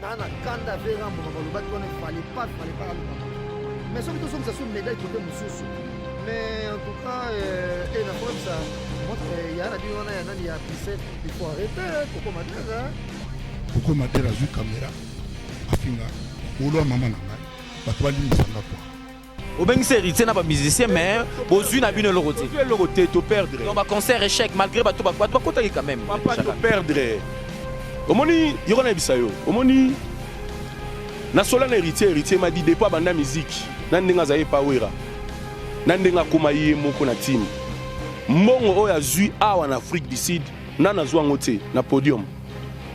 na kanda verambo balobaki wana fallait pas mais soki tosomisa so médaille côté mosusu mais en tout cas na koyebisa ya na bino wana ya nani ya Bruxelles il faut arrêter Koko Madera azwi caméra afinga olo mama na ngai bato balimbisanga kwa obengisi héritier na bamusicien mais bozwi na bino eloko te to perdre donc baconcert échec malgré bato bakotaki quand même papa to perdre omoni yoko na bisa yo omoni na sola na héritier m'a dit depuis abanda musique na ndenge azali pawera na ndenge akoma ye moko na team mbongo oyo azwi awa na Afrique du Sud na nazwa yango te na podium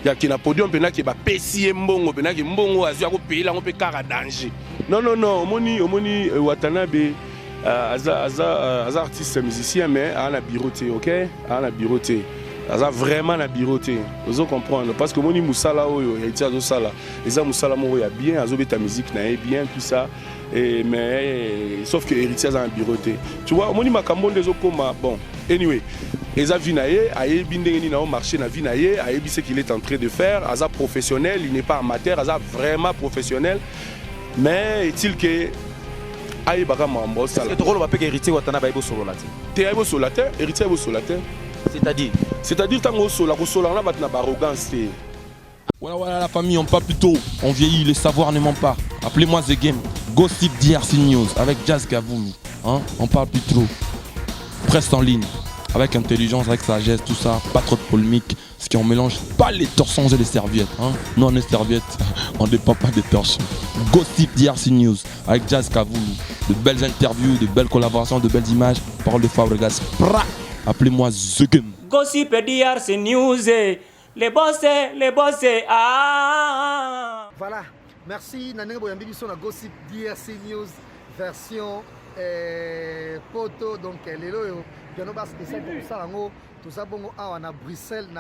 yaki na podium pena ke bapesi ye mbongo pena ke mbongo azwi akopeyela yango mpe kaka danger non omoni Watanabe aza artiste musicien mais a na bureau te ok a na bureau te aza vraiment na bureau te ozo comprendre parce que moni musala oyo héritier azosala eza musala moko ya bien azobeta musique na ye bien tout ça et mais sauf que héritier aza na bureau te tu vois moni makambo nde ezokoma bon anyway eza vie na ye ayebi ndenge nini na marché na vie na ye ayebi ce qu'il est en train de faire aza professionnel il n'est pas amateur aza vraiment professionnel mais est-il que ayebaka makambo osala tokolo bapeka héritier Watanabe ayebosolola te ayebosolola te héritier ayebosolola te c'est-à-dire tant qu'on a battu arrogance. Voilà la famille, on parle plus tôt, on vieillit, le savoir ne ment pas. Appelez-moi The Game, Gossip DRC News avec Jazz Gavoulou. Hein? On parle plus trop. Presse en ligne, avec intelligence, avec sagesse, tout ça, pas trop de polémique. Ce qui on mélange pas les torsons et les serviettes. Hein? Nous on est serviettes, on ne dépend pas des torsons. Gossip DRC News avec Jazz Gavoulou. De belles interviews, de belles collaborations, de belles images. Parole de Fabregas. Appelez-moi The Game. Gossip DRC News, les boss, ah. Voilà, merci. Nanenge boyambi biso na Gossip DRC News version poto donc lelo yo piano basse spécial pour ça lango tout ça bongo awa na Bruxelles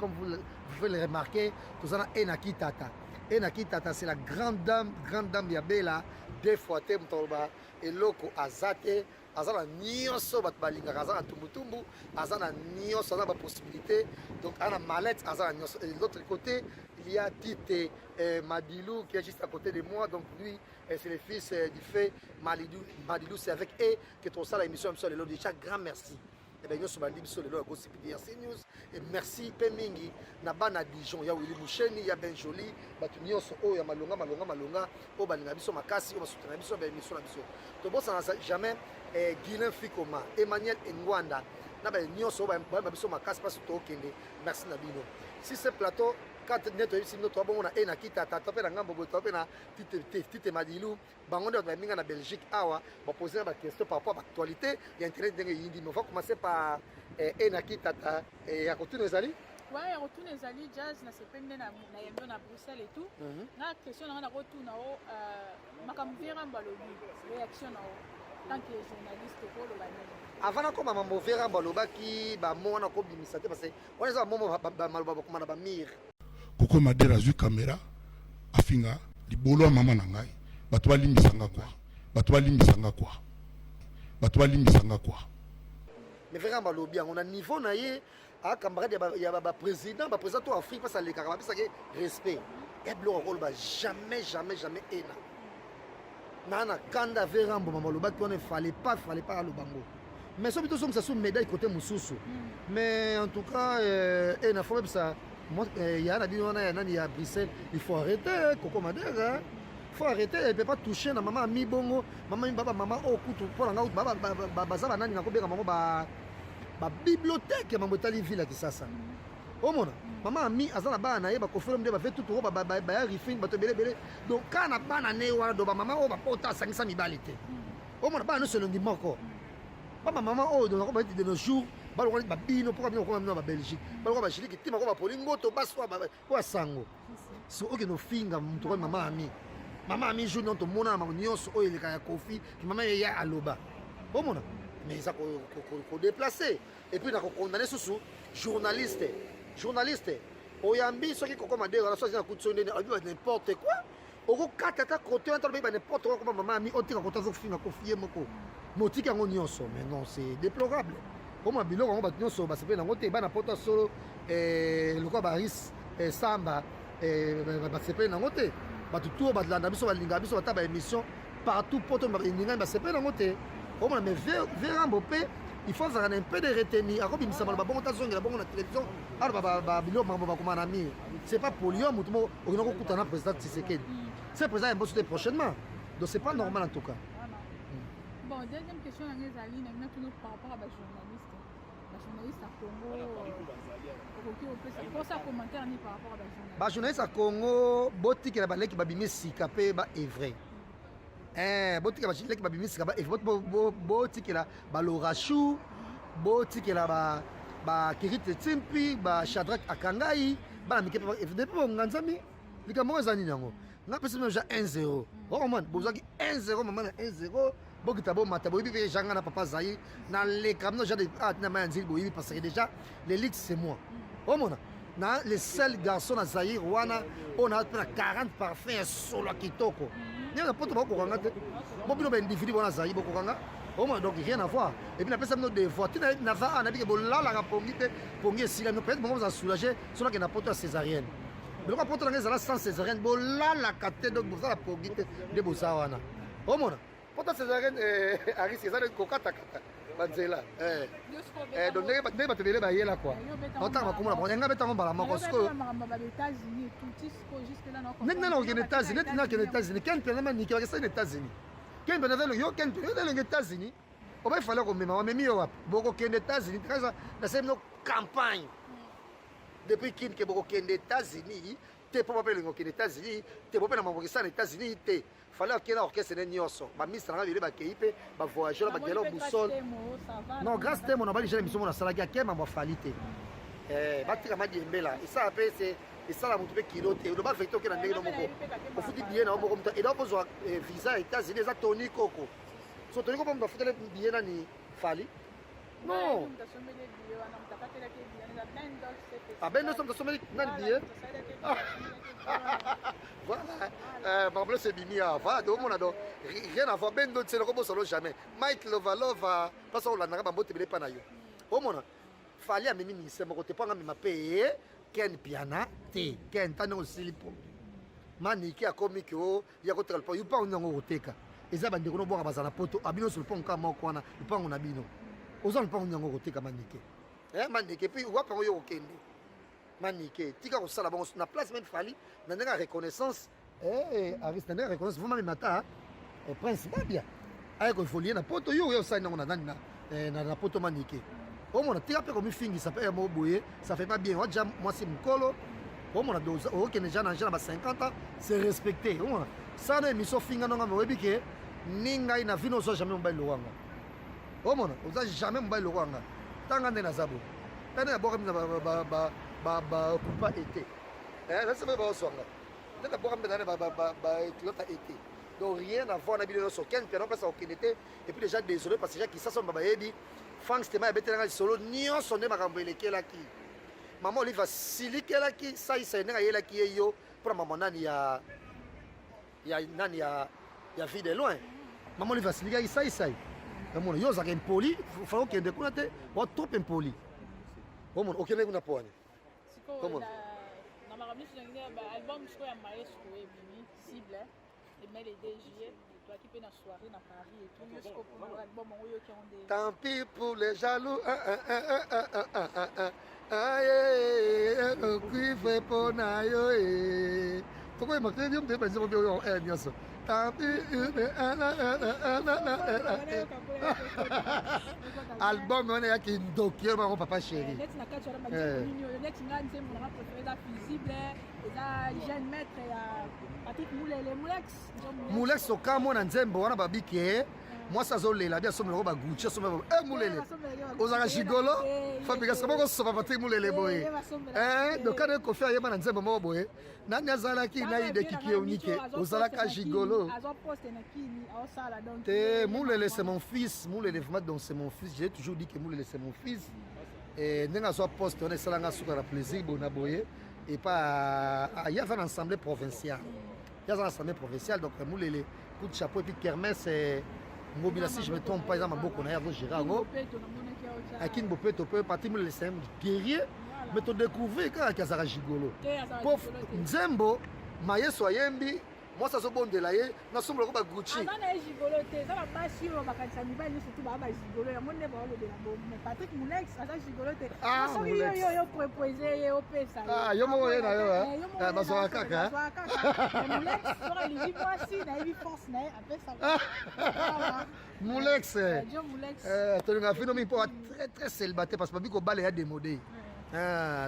comme vous pouvez le remarquer tout ça na Enaki Tata c'est la grande dame ya bela deux fois te mtoba eloko azate azana nyonso bat balingaka azana tumbutumbu azana nyonso azana ba possibilité donc ana mallette azana nyonso et de l'autre côté il y a Tite Madilou qui est juste à côté de moi donc lui c'est le fils du fait Madilou c'est avec eux que ton ça la émission sur le déjà grand merci et bien nyonso bandi biso lelo Gossip DRC News et merci pe mingi na bana Dijon ya Willy Moucheni ya Ben Joli batu nyonso oyo ya malonga o balinga biso makasi o basutana biso ba émission na biso to bossa jamais Guilain Fikoma, Emmanuel Ngwanda, merci na bino. Si ce plateau, quand notre on a Enaki Tata, tapé la gambo, tapé na Tite Madilou, bangonde de Minga na Belgique, awa, va poser une question par rapport à l'actualité, il y a internet de Yindi. On va commencer par Enaki Tata et à côté nos amis. Ouais, retourne les alliés jazz, na sepende na yembo na Bruxelles et tout. Na question na retourne na makamvira mbalobi, réaction na tant que journaliste pour le bagnole. Avant na koma mamovera mbalobaki ba mona ko bimisate parce que on les a momo maloba ko mana ba mir. Koko Madera azwi caméra afinga libolo mama na ngai bato balimbisanga kwa. Mais vraiment balobi on a niveau na ye a camarade ya ba président to Afrique parce que les carabas ça respect. Et blo rôle ba jamais ena. Nana kanda verambo mamalobaki on fallait pas à Lubango. Mais ça plutôt ça sous médaille côté mosusu. Mais en tout cas ena faut ça moi il y a la bino na nani ya Bruxelles, il faut arrêter Koko Madera. Faut arrêter, elle peut pas toucher na maman mi bongo, maman au kutu pour la bazaba nani na kobeka mango ba bibliothèque mambo tali ville ki sasa. Omona mama mi azana bana ye ba kofela mde ba fait tout ba ya rifing ba to belé donc kana bana ne wana do ba mama o ba pota sangisa mibalité. Omona bana se longi moko. Ba mama o do ko ba de nos jours ba lo ba bino pour bien ko na ba Belgique. Ba lo ba Belgique ti ma ko ba polingo to ba so ba ko sango. So oke no finga mtu ko mama mi. Mama ami joue dans ton monde na nyonso o ile ka kofi ki mama ya aloba. Omona mais ça ko déplacer et puis na ko condamner sous journaliste oyambi soki Koko Madera na soki na kutsonde n'importe quoi oko katata côté on ba n'importe quoi comme maman mi otika kota zo finga kofier moko motika ngo nyonso mais non c'est déplorable comme biloko ngo ba nyonso ba sepe na ngote ba na pota solo le quoi baris samba basepeli nango te bato to balanda biso balinga biso bata baémission partout po to balinga basepeli nango te omona mais verambo mpe il faut azalaka na un peu de retenir akobimisa maloba bongo tazongela bongo na télévision alors biloko makambo bakoma na mire c'est pas polio motu mo okina kokutana président Tshisekedi c'est président ya mboso te prochainement donc c'est pas normal en tout cas. Bon, deuxième question par rapport à la journaliste. La journaliste à Congo, pour ça commentaire ni par rapport à la journaliste. La journaliste à Congo, boti que la balai qui va bimer si capé ba est vrai. Boti que la balai qui va bimer si capé est vrai. Boti que la balorachou, boti que la ba kirite timpi, ba Shadrach Akangai, ba la mike pa depuis bon nganzami. Lika mo zani nango. Na pesi déjà 1-0. Oh man, bozaki 1-0 maman 1-0. Bokita bo mata boyibi ve janga na papa Zaï na les camino déjà na manzil boyibi parce que déjà l'élite c'est moi. Oh mona na les seuls garçons na Zaïr wana on a pris 40 parfums solo kitoko. Ni na poto boko kanga te. Bo bino ben individu wana Zaïr boko kanga. Oh mona donc rien à voir. Et puis la personne de voiture na va na bi ke bolala ka pongi te pongi sila no peut-être bon vous a soulager sur la poto césarienne. Mais le poto na sans césarienne bolala ka te donc vous a pongi te de bozawana. Oh mona Pourtant, c'est un risque, c'est un coca-tacata. Banzela. Donc, il y a des bails là quoi. On t'a dit comment on a mis en bas. Parce que. Maintenant, on est aux États-Unis. Maintenant, on est aux États-Unis. Quel pays est niqué? C'est les États-Unis. Quel pays est les États-Unis? On va falloir qu'on me mette au Boko qui est les États-Unis. Dans cette campagne. Depuis qu'il est Boko qui est les États-Unis. T'es pas papel aux États-Unis. T'es pas papel aux États-Unis. Fallait qu'il y ait un orchestre de Nyonso. Ma mise en avant, il va voyager, il va aller au boussole. Non, grâce à moi, on a déjà l'émission, on a salé à Kem, on va faliter. Batira m'a dit, là. Et ça, après, c'est. Et ça, la montée kiloté. Le bal fait que la nègre de on fout des billets dans le et donc, on a visa États-Unis, les Tony Coco. Sur Tony Coco, on va foutre les billets dans les Fali. Non. Ah ben nous sommes dans le billet. Voilà. Pablo c'est Bimia. Va donc on a donc rien à voir. Ben d'autres c'est le robot solo jamais. Mike Lovalova. Parce qu'on l'a n'a pas boté bile panayo. Au moins fallait à mimi c'est mon côté pas même payer. Ken piana te. Ken tano aussi lipo. Maniki a commis que il y a contre le pas. Il pas on en oteka. Eza bande ko no boka bazana poto. Abino sur le pont kama ko na. Il pas on abino. Ozan pas on en oteka maniki. Maniki puis ou pas on yo okende. Manike tika ko sala bon na place même fali na nga reconnaissance ariste na reconnaissance vous même mata prince babia ay ko folie na poto yo sa na na poto manike o mona tika pe ko mi fingi ça peut mo boye ça fait pas bien moi c'est mkolo o mona doza o ke déjà na 50 ans c'est respecté o mona ça na émission finga no nga mo bike ninga ina vino so jamais mobile lo wanga o mona oza jamais mobile lo wanga tanga na zabo tanga bo ba coupa été là c'est pas bonsoir là d'abord on ba été donc rien à voir na bino so ken piano place au kinete et puis déjà désolé parce que déjà qui ça sont baba yebi Frank c'était ma betela solo nion sonné makambo elekela ki maman Oliva silikela ki ça il s'est nanga yela ki yo pour maman nani ya nani ya vie de loin maman Oliva silikela ki ça il s'est maman yo za impoli faut que de kunate wa trop impoli maman okene kuna poani. Comment? Dans ma revue, l'album je crois maestro et Bimi cible et mais les DJE toi qui peux dans soirée dans Paris et tout jusqu'au pour l'album on yo qui ont des tant pis pour les jaloux qui fait pour nayo pourquoi il m'a dit on peut dire bien Nyonso tant pis album on est qui dokier mon papa chéri net na kacho na net nga nzembo na préféré da visible et da jeune maître ya Patrick Mulex okamo na nzembo wana babike moi ça zolela bien somelo ba Gucci somelo mulele ozaka gigolo fabrique ça boko soba Patrick Mulele boye donc quand ko faire yema na nzembo mo boye nani azalaki na ide kiki unique ozalaka gigolo te Mulele c'est mon fils Mulele vraiment donc c'est mon fils j'ai toujours dit que Mulele c'est mon fils et nenga so poste on est salanga suka la plaisir bona boye et pas il y a un ensemble provincial il y a un ensemble provincial donc Mulele coup de chapeau et puis kermesse c'est mobile si je me trompe pas exemple beaucoup na ya Gérard à King Bopeto peut partir Mulele c'est un guerrier mais tu découvres kaka kazaka gigolo Te azala po gigolo te. nzembo mayeso ayembi mwasi azobondela ye nasombola ko bagucci aza na ye gigolo te eza babasi oyo bakanisa mibali nyonso tu baa bagigolo yango nde baolobela bomo Patrick Mulex aza gigolo te soki yo propoze ye opesa yo moko ye na yo bazwaka kaka Mulex soki alingi mwasi nayebi force na ye apesa Mulex Jo Mulex tolinga fino mi mpo très célibataire parce que babi kobala ya démodé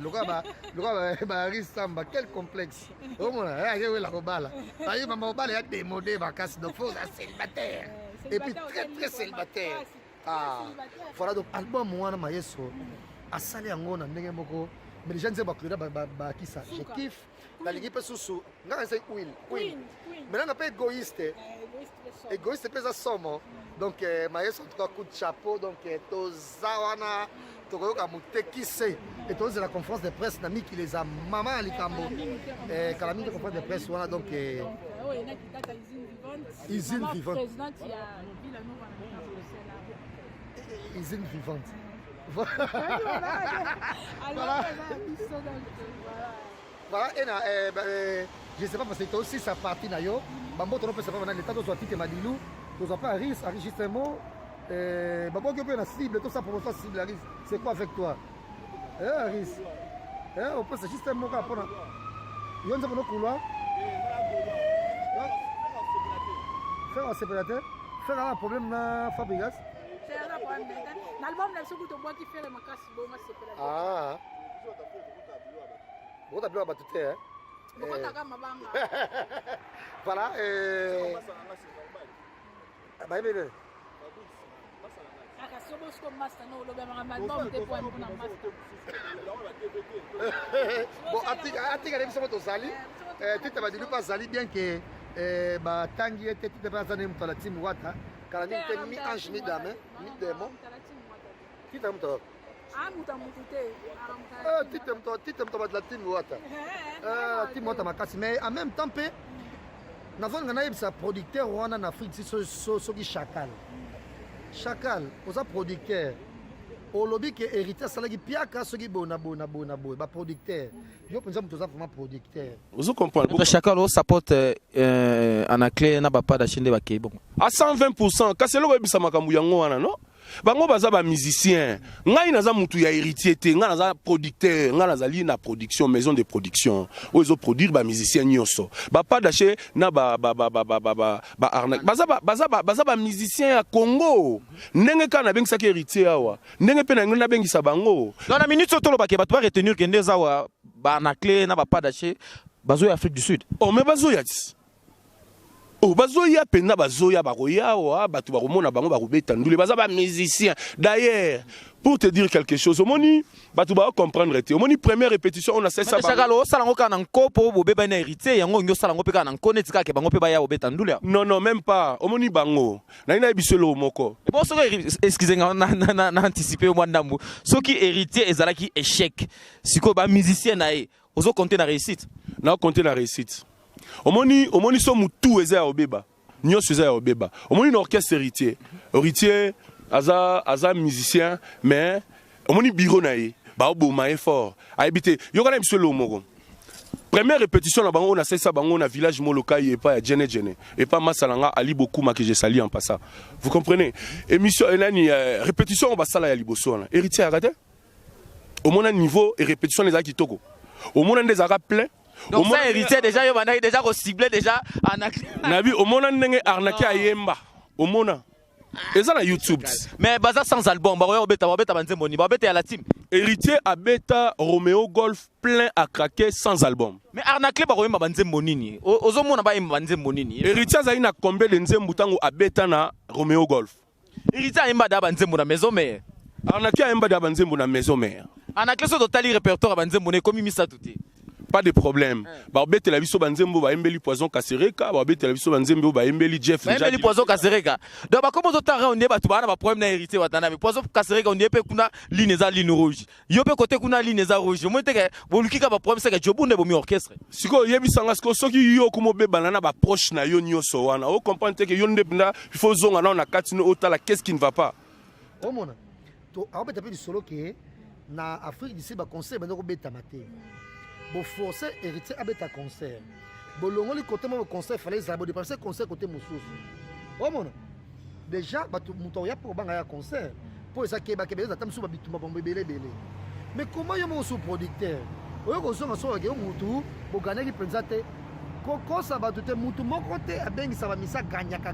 lokola barisamba quel complexe omona akewela kobala baye mama kobala ya démodé bakasi donc faut oza célibataire et puis très célibataire voilà donc album wana mayeso asali yango na ndenge moko mais déjà nzembo akoyeda bakisa je kiffe nalingi mpe susu ngaka eza queen maintenant nga mpe égoïste mpe eza somo donc mayeso en tout cas coup de chapeau donc toza wana tokoyoka motekise et tozela conférence de presse na mikili eza mama ya likambo kala mingi conférence de presse wana donc usine vivante usine vivante voilà je sais pas parce que toi aussi ça partie na yo bambo to pesa pas na l'état to tite madilu to pas Aris justement babo qui peut la cible tout ça pour toi cible Aris c'est quoi avec toi Aris on peut c'est justement quoi pour yo nza pour couloir faire un séparateur faire un problème na Fabregas l'album na biso kuto boaki faire makasi boma séparateur bon t'as bien battu hein voilà bah mais bon atika na biso moto ozali tite badilu mpe azali bien ke batangi ete tite mpe aza ne moto ala tim wata kala ndenge te mi ange mi dame mi demo tite moto tite moto badila tim wata tim wata makasi mais en même temps mpe nazolinga nayebisa producteur wana na afrique soki chacal oza producteur olobi ke héritier asalaki piaka soki bona baproducteur yo mpenza moto oza vraiment producteur ozo comprendre chacal osupporte Anaclé na bapada chinde bakei bongo à 120% kasi eloko oyebisa makambo yango wana no bango baza bamusicien ngai naza mutu ya héritier te ngai naza producteur ngai nazali na production maison de production oyo ezoproduire bamusicien nyonso bapadache na arnaque baza bamusicien ya Congo ndenge kaka nabengisaki héritier awa ndenge mpe na ngai nabengisa bango donc na minute oyo tolobake bato baretenir ke nde eza awa baanaclé na bapadache bazoya Afrique du Sud me bazoya ti bazoya pena bazoya baroya wa batu baromona bango barobeta ndule baza ba musicien d'ailleurs pour te dire quelque chose omoni batu ba comprendre te omoni première répétition on a fait ça chakalo salango kana nkopo bobeba na héritier yango nyo salango pe kana nkone tika ke bango pe ba ya obeta ndule non même pas omoni bango na ina biselo moko bon soko excusez na anticiper moi ndambu soki héritier ezalaki échec siko ba musicien na e ozo compter na réussite na compter la réussite omoni so mutu eza ya obeba nyonso eza ya obeba omoni na orchestre héritier aza musicien mais omoni bureau na ye baoboma ye fort ayebite yokana biso lo moko première répétition na bango on a fait ça bango na village molokai et pas Djene et pas Masalanga Ali Bokuma que j'ai sali en passant vous comprenez émission enani répétition on va sala ya liboso na héritier arrêté au mon niveau et répétition les akitoko au mon des arabes plein donc ça héritier déjà yo bana déjà ciblé déjà Anaclé nabi au mon ndenge arnaqué ayemba au mon eza na YouTube mais baza sans album ba obeta banzembo ni ba obeta ya la team héritier abeta Romeo Golf plein à craquer sans album mais Anaclé ba oyemba banzembo nini ozomona ba yemba banzembo nini héritier azali na combien de nzembo tango abeta na Romeo Golf héritier ayemba da banzembo na maison mère arnaqué ayemba da banzembo na maison mère Anaclé so totali répertoire banzembo ne komi misa tuti pas de problème babete la biso banzembo ba embeli poison kasereka babete la biso banzembo ba embeli Jeff ba embeli poison kasereka donc ba komo totara on batu bana ba problème na héritier watana mais poison kasereka on pe kuna ligne za ligne rouge yo pe côté kuna ligne za rouge mo teke bolukika ba problème c'est que jobunde bo mi orchestre siko yebisanga siko soki yo kumo be banana ba proche na yo nyoso wana o comprendre que yo ndebna il faut zonga na kati no otala qu'est-ce qui ne va pas omona to abeta pe solo ke na Afrique d'ici ba concert bando ko beta maté bo forcer héritier abeta concert bolongoli côté mo concert fallait zabo dépenser concert côté mosusu o mona déjà batu muto ya pour banga ya concert pour ça ke ba ke beza tamsu ba bituma ba mbebele bele mais comment yo mo sous producteur oyo ko songa so ke mutu bo gagner ki présenter ko ça ba tout mutu moko te abengi ça ba misa ganyaka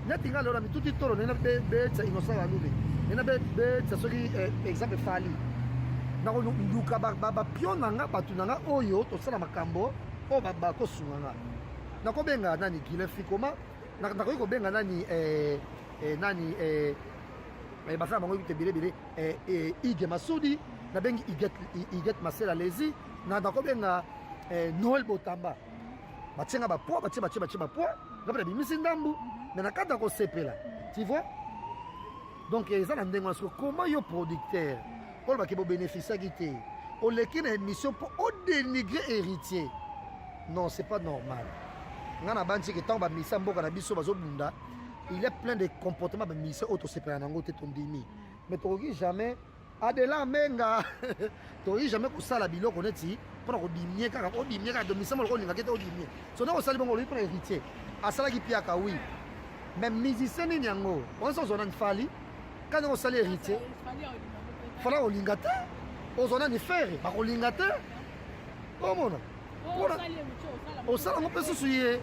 natinga lora mituti toro nena be tsa inosa ba lule nena be tsa soki exemple fali na ko nduka ba pionanga batunanga oyo to sala makambo o ba ko sunganga na ko benga nani kile fikoma na ko benga nani nani ba fama ngo te bile Ige Masudi na bengi Iget Masela Lezi na ko benga Noël Botamba batsenga ba po batie po ngapela bimisi ndambu mais na kata ko sepela tu vois donc ça na ndengo so comment yo producteur pour ba ke bo bénéficier gité o leki na émission pour o dénigrer héritier non c'est pas normal ngana banti ke tant ba misa mboka na biso bazo bunda il est plein de comportements ba misa auto sepela nango te tondimi mais toki jamais adela menga toki jamais ko sala biloko neti pour ko dimie kaka ko dimie ka do misa mo ko linga ke to dimie so na ko sala bongo lui pour héritier asala ki piaka oui même musicien ni yango on s'en zona fali quand on sala héritier fala olingata ozona ni faire ba olingata o mona o sala mo peso suye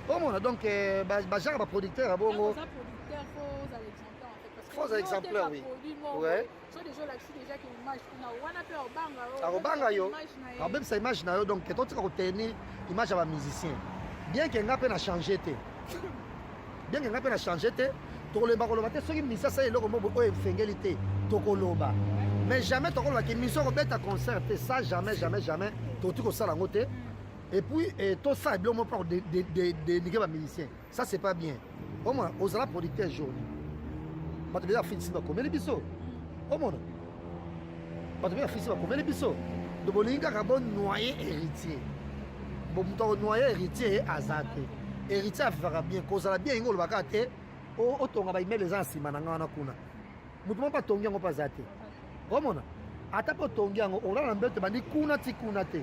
o mona donc ba genre ba producteur bongo faux exemplaire oui ouais so déjà là déjà que image na wana pe obanga yo même ça image na yo donc to tika ko tenir image ya ba musicien bien que nga pe na changer te tokoloba koloba te soki misa sa eloko mo oyo efengeli te tokoloba mais jamais tokoloba ke miso kobeta concert te ça jamais tokoki kosala yango te et puis tosala biloko mo mpo dénigrer bamusicien ça c'est pas bien omona ozala producteur journée bato beza fitisi bakomeli biso omona bato beza fitisi bakomeli biso do bolingi kaka bonoye héritier moto akonoye héritier aza te héritier afifaka bien kozala bien yango olobaka te otonga baimele eza na nsima na ngai wana kuna moto moko atongi yango mpo aza te omona ata mpo otongi yango olala na mbeto bandi kuna ti kuna te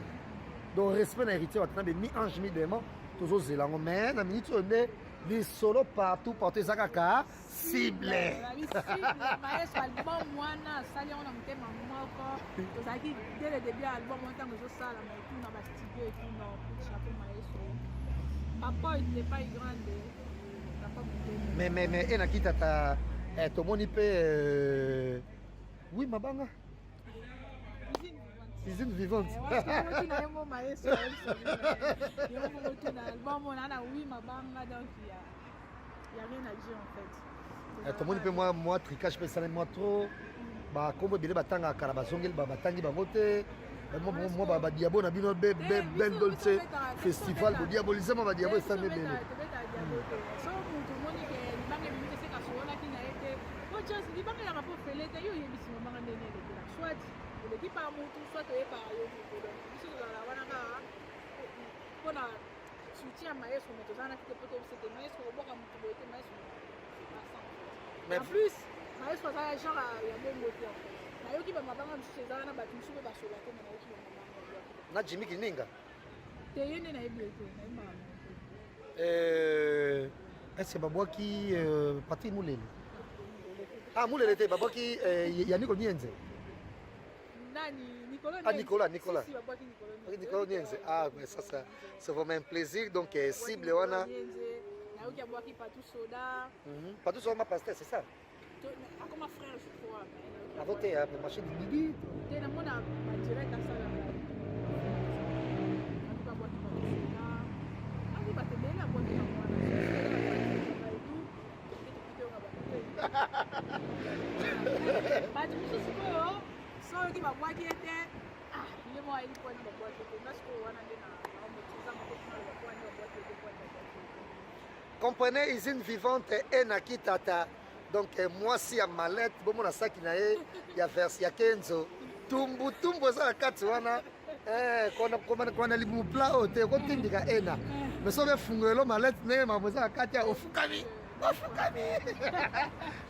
donc respect na héritier watana be mi ange mi démon tozozela yango mais na miniti oyo nde lisolo partout eza kaka cible maestro album wana asali yango na motema moko tozalaki dès le début ya album wana ntango ezosala maetuna bastudio etuna chapeau maestro papa il n'est pas grande mais enaki tata tomoni mpe oui mabanga usine vivante tomoni mpe mwa tricage mpe esalami mwa trop bakombo ebele batangaka na bazongeli batangi bango te mwa badiabo na bino ben dolce festival bodiabolise mwa badiabo esalami ebele libangela po fele te yo oyebisi mabanga ndenge elekela soit oleki pa motu soit oyebaka yo moto biso tozala wana kaka mpona soutien ya maestro moto ozala naki te po toyebisa te maestro oboka motu boye te maestro en plus maestro azala genre ya bongo te nayoki bamabanga mosusu eza wana bato mosusu mpe basola te me nayoki bamabanga na jimi kininga te ye nde nayebi ete nayebaka est-ce babwaki Patrick Mulele Mulele te babwaki ya Nico Nienze Nicolas Nienze mais ça c'est vraiment un plaisir donc cible wana nayoki abwaki Patou Soda Patou Soda ma pasteur c'est ça comme un frère je crois avote ya machine Didi te namona badirect asala babwaki Patou Soda aki batebele abwaki yango wana bato mosusu oyo soki babwaki ete ye mo ayebi kwani babwaki ete nga sikoyo wana nde na motiza makotinala bakwani babwaki ete kwani babwaki ete comprenez usine vivante enaki tata donc mwasi ya malete bomona saki na ye ya verse ya kenzo tumbu eza na kati wana kona limupla oyo te kotindika ena mais soki efungelo malete ndenge mambo eza na kati ya ofukami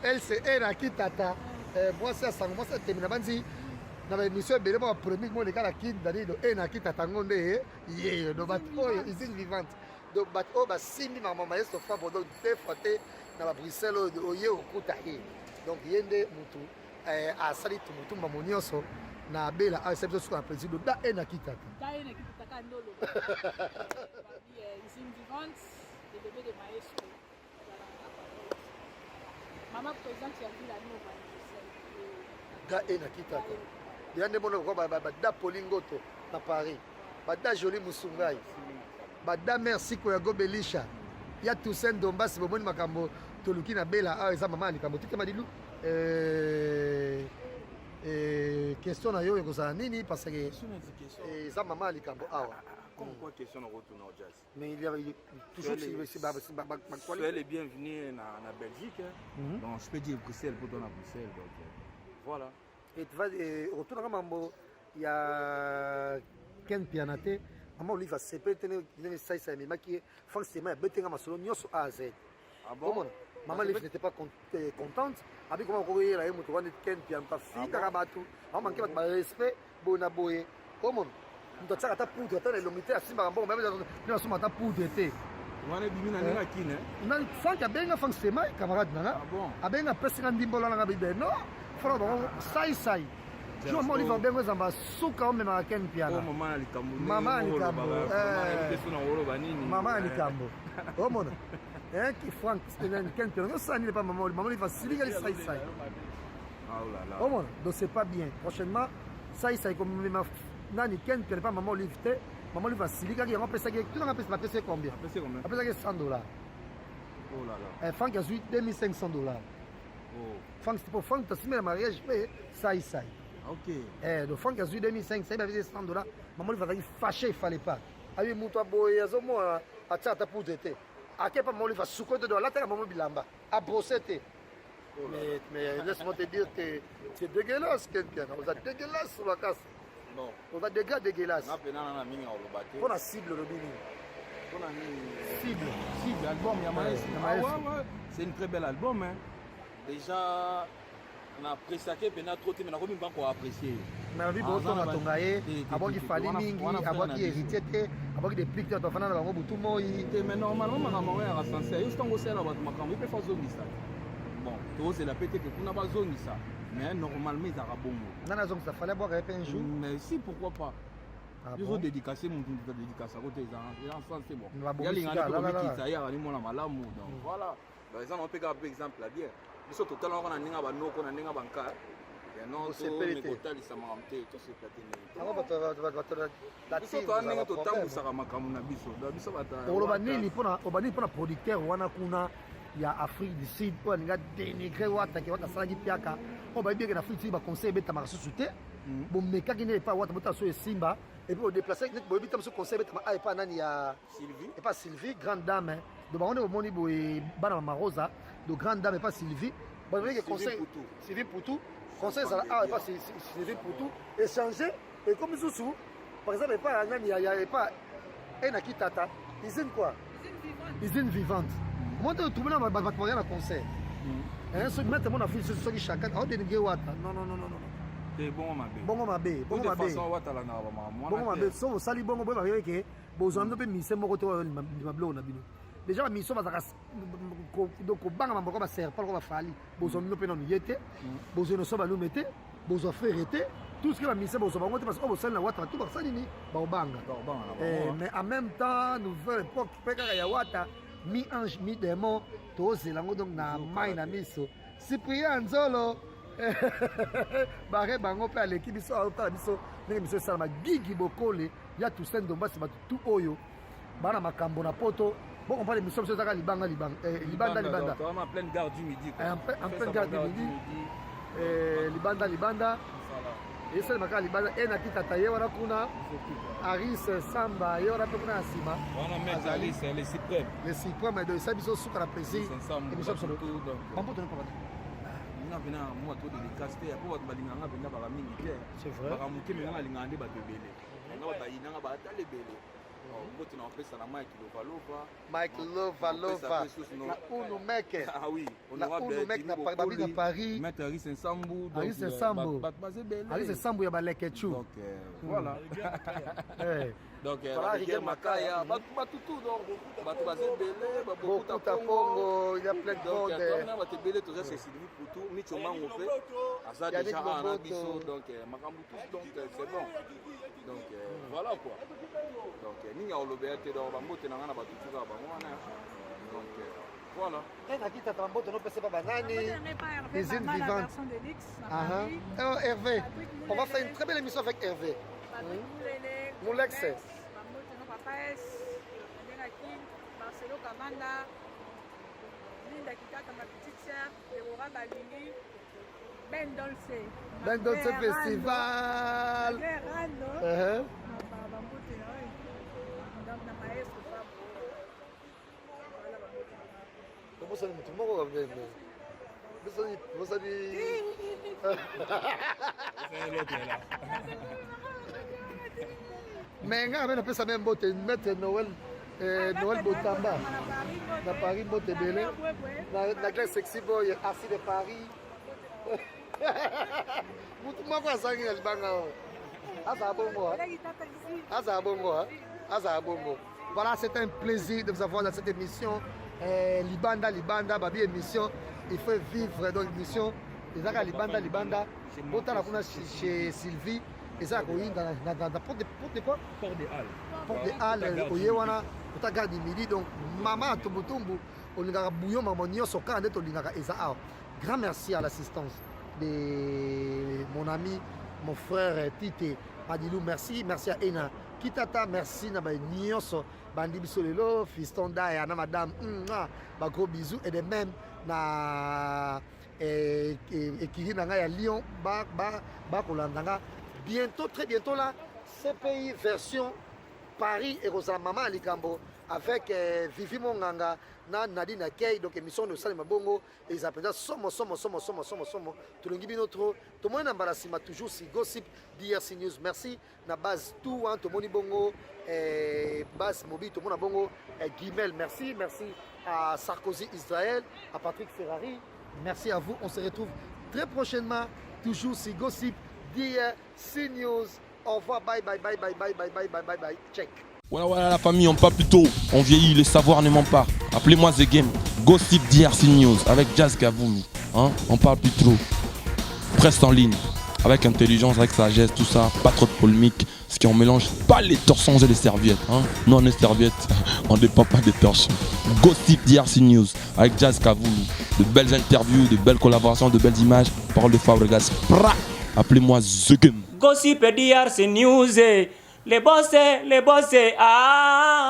elle c'est enaki tata mwasi ya sango mwasi atemi na banzi na baémission ebele ba premier mo lekala kid dali do e na kita tango nde ye do bato oyo usine vivante donc bato oyo basimbi mama ye sofa pendant 2 fois te na ba Bruxelles oye okuta ye donc ye nde mutu asali tumutumba mo nyonso na bela asept suka na président da e na kita da e na kita ka ndolo usine vivante le bébé de maestro Maman présidente ya ville Nova da e na kita ya nde mona kwa da Polingoto na Paris bada Jolie Musungai bada merci ko ya Gobelisha ya Toussaint Dombasi bomoni makambo toluki na bela eza mama likambo tikema dilu question na yo ekozala nini parce que eza mama likambo awa Comme quoi question na retourner au jazz. Mais il y a toujours Soyez les bienvenus en Belgique. Donc je peux dire Bruxelles pour donner à Bruxelles. Donc voilà. Et tu vas retourner à Mambo, il y a Ken Pianate. Maman Oliva c'est peut-être une saïs mais qui forcément betenga masolo nyoso A à Z. Ah bon? Maman Oliva n'était pas contente. Avec comment courir là, il m'a dit Ken Pianata fille karabatu. Maman qui m'a respect bona boye. Comment? Nous avons ta poudre, tu as l'homité à Simba, bon, même nous avons ta poudre. On a dit na ninga kine. Na fanka benga fang sema camarade nanga. Ah bon. Abenga pesinga ndimbola nanga bibe. Non. Fala bon sai. Tu vois moi livre benga zamba suka même à Ken Piana. Oh maman likambo. Maman likambo. Maman likambo. Oh mon. Qui Frank Ken Piana. Non ça n'est pas maman. Maman il va siliga sai. Ah oh là là. Oh mon. Donc c'est pas bien. Prochainement sai comme même nani Ken Piana pas maman livre. Maman lui va silika qui a payé tout le monde a payé combien? A payé $100. Oh là là. Franck a joué $2500. Oh. Franck c'est pour Franck tu as signé le mariage paye ça. OK. Donc Franck a joué $2500, il a payé $100. Maman lui va dire fâché il fallait pas. Ayi muto boye azomo a tata pour d'été. A quel pas maman lui va soukote de la terre maman bilamba. A brosser té. Mais laisse-moi te dire que c'est dégueulasse quelqu'un. On a dégueulasse sur la casse. Non. On va dégueulasse. Pour la cible le bini. Pour la cible album ouais. C'est une très belle album hein. Déjà on a apprécié que na trop mais na komi banko apprécier. Mais vi bo na tongaye abongi fali mingi abongi héritier te abongi des pliques to fana na bango butu moi. Mais normalement makambo ya sensé yo stango sela ba makambo pe fa zone ça. Bon, to c'est la pété que kuna ba zone ça. Mais normalement, ils ont bon mot. Ça fallait boire un jour. Mais si, pourquoi pas. Ils ont dédicacé mon dédicace à côté. Ils ont sens, c'est bon. Il y a les gens qui ont dit voilà. Par exemple, on peut garder par exemple la bière. Ils sont totalement en train de nous, on a un bancal. Et non, c'est pas les hôtels, ils sont montés. Tout c'est platé. La team, on a totalement ça makamuna biso. Biso bata. Obani pour producteur wana kuna. Il y a Afrique du Sud, on a dénigré Wata qui va s'aller piaka. On va bien que l'Afrique du Sud va conseiller bête ma ressource. Bon, mais quand il n'est pas Wata Bota sur Simba, et puis on déplace avec notre bébé, on conseille bête ma pas nani ya Sylvie. Et pas Sylvie, grande dame. Donc on est au moni boy bana marosa, de grande dame et pas Sylvie. Bon, vous conseil Sylvie pour tout. Conseil ça et pas Sylvie pour tout. Échanger et comme sous par exemple et pas nani ya pas Enaki Tata. Usine quoi? Usine vivante. Moi, je trouve que je vais un concert. Je vais mettre mon affiche sur ce qui chacun. Je vais dénigrer Wata. Non. C'est bon, ma bé. Bon, ma bé. De toute façon, Wata là, bon, ma bé. Sauf sali bon, bon, ma bé. Que besoin de mise mon côté ma blonde na bino. Déjà la mission va donc au banc ma va sert pas va fali. Besoin de non yete. Besoin de ça va nous mettre. Besoin faire été. Tout ce que la mission besoin va parce que besoin la Wata tout ça ni ba banga. Mais en même temps, nous veut l'époque peka ya Wata. Mi-ange, mi-démon, tous les langues donc na mai na miso. Cyprien Nzolo, barre bango pe à l'équipe biso autant biso, mais biso ça ma gigi bokole, ya Toussaint Dombasi ba tout oyo. Bana makambo na poto. Bon on parle de mission ça libanda. En pleine gare du midi. En pleine gare du midi. Libanda. Et c'est ma libanda et na kita taye wana kuna. Aris Samba, il y aura peu de Sima. On a mis Aris, les suprêmes. Les suprêmes de Sabiso Soukara Prési. Et nous sommes sur le tour. On peut te le parler. On a venu à moi tout dédicacé. Après, on va aller à la c'est vrai. On va monter maintenant à l'ingandé, on va te bêler. On va aller à la bêler. Bote na pesa na Mike Lova. Mike Lova. Na Unu Mec. Ah oui, honorable Unu Mec na Paris. Maître Aris Nsambu. Aris Nsambu ya Balekechu. Donc voilà. Donc Rivière Makaya, tout donc batu bazebele, beaucoup Pongo, il y a plein de monde. Donc batebele tout ça c'est Sylvie Poutou, Micho Mango fait. Asa déjà en Abisso donc makambu tous donc c'est bon. Donc voilà quoi. Donc ninga olobete donc bamote na ngana batu tuka bangwana. Donc voilà. Et na kita tambote no pese ba banani. Usine vivante. Hervé, on va faire une très belle émission avec Hervé. Moulex. Marcelo Kamanda, Linda Kitaka, ma petite sœur, Deborah Balingi, Ben Dolce Festival. Mais nga na pesa même bote mettre Noël Botamba na Paris bote belé na Glace Sexy Boy assis de Paris mutu moko asangi na libanga aza bongo. Voilà, c'est un plaisir de vous avoir dans cette émission. Libanda babi émission, il faut vivre dans l'émission. Ezaka Libanda bota la kuna chez Sylvie. Ezaka dans porte de quoi? Porte des Halles oyewana ota garde midi donc maman Tumbutumbu olingaka bouillon maman nyonso ka ndeto lingaka eza a. Grand merci à l'assistance de mon ami, mon frère Tite Adilou, merci à Ena Kitata, merci na ba nyonso bandi biso lelo fiston da ya na madame ba gros bisous et de même na ekiri na nga ya Lyon ba kolandanga bientôt, très bientôt là CPI version Paris et Rosa Maman Alikambo avec Vivi Monganga na Nadine Akei, donc émission de Salima Bongo et ils appellent somo tout le monde binotro tout le monde embarrassima toujours si gossip DRC News. Merci na base tout hein tout le monde bongo base mobile tout le monde bongo Guimel, merci à Sarkozy Israël, à Patrick Ferrari, merci à vous, on se retrouve très prochainement toujours si gossip DRC News. Au revoir, bye, check. Voilà la famille, on parle plus tôt, on vieillit, le savoir ne ment pas. Appelez-moi The Game, Gossip DRC News avec Jazz Gavoulou. Hein? On parle plus trop. Presse en ligne, avec intelligence, avec sagesse, tout ça, pas trop de polémique. Ce qu'on mélange pas les torsons et les serviettes. Hein? Non, les serviettes, on ne dépend pas des torsons. Gossip DRC News avec Jazz Gavoulou. De belles interviews, de belles collaborations, de belles images. Parole de Fabregas. Appelez-moi The Game. Gossip DRC News, les boss, ah.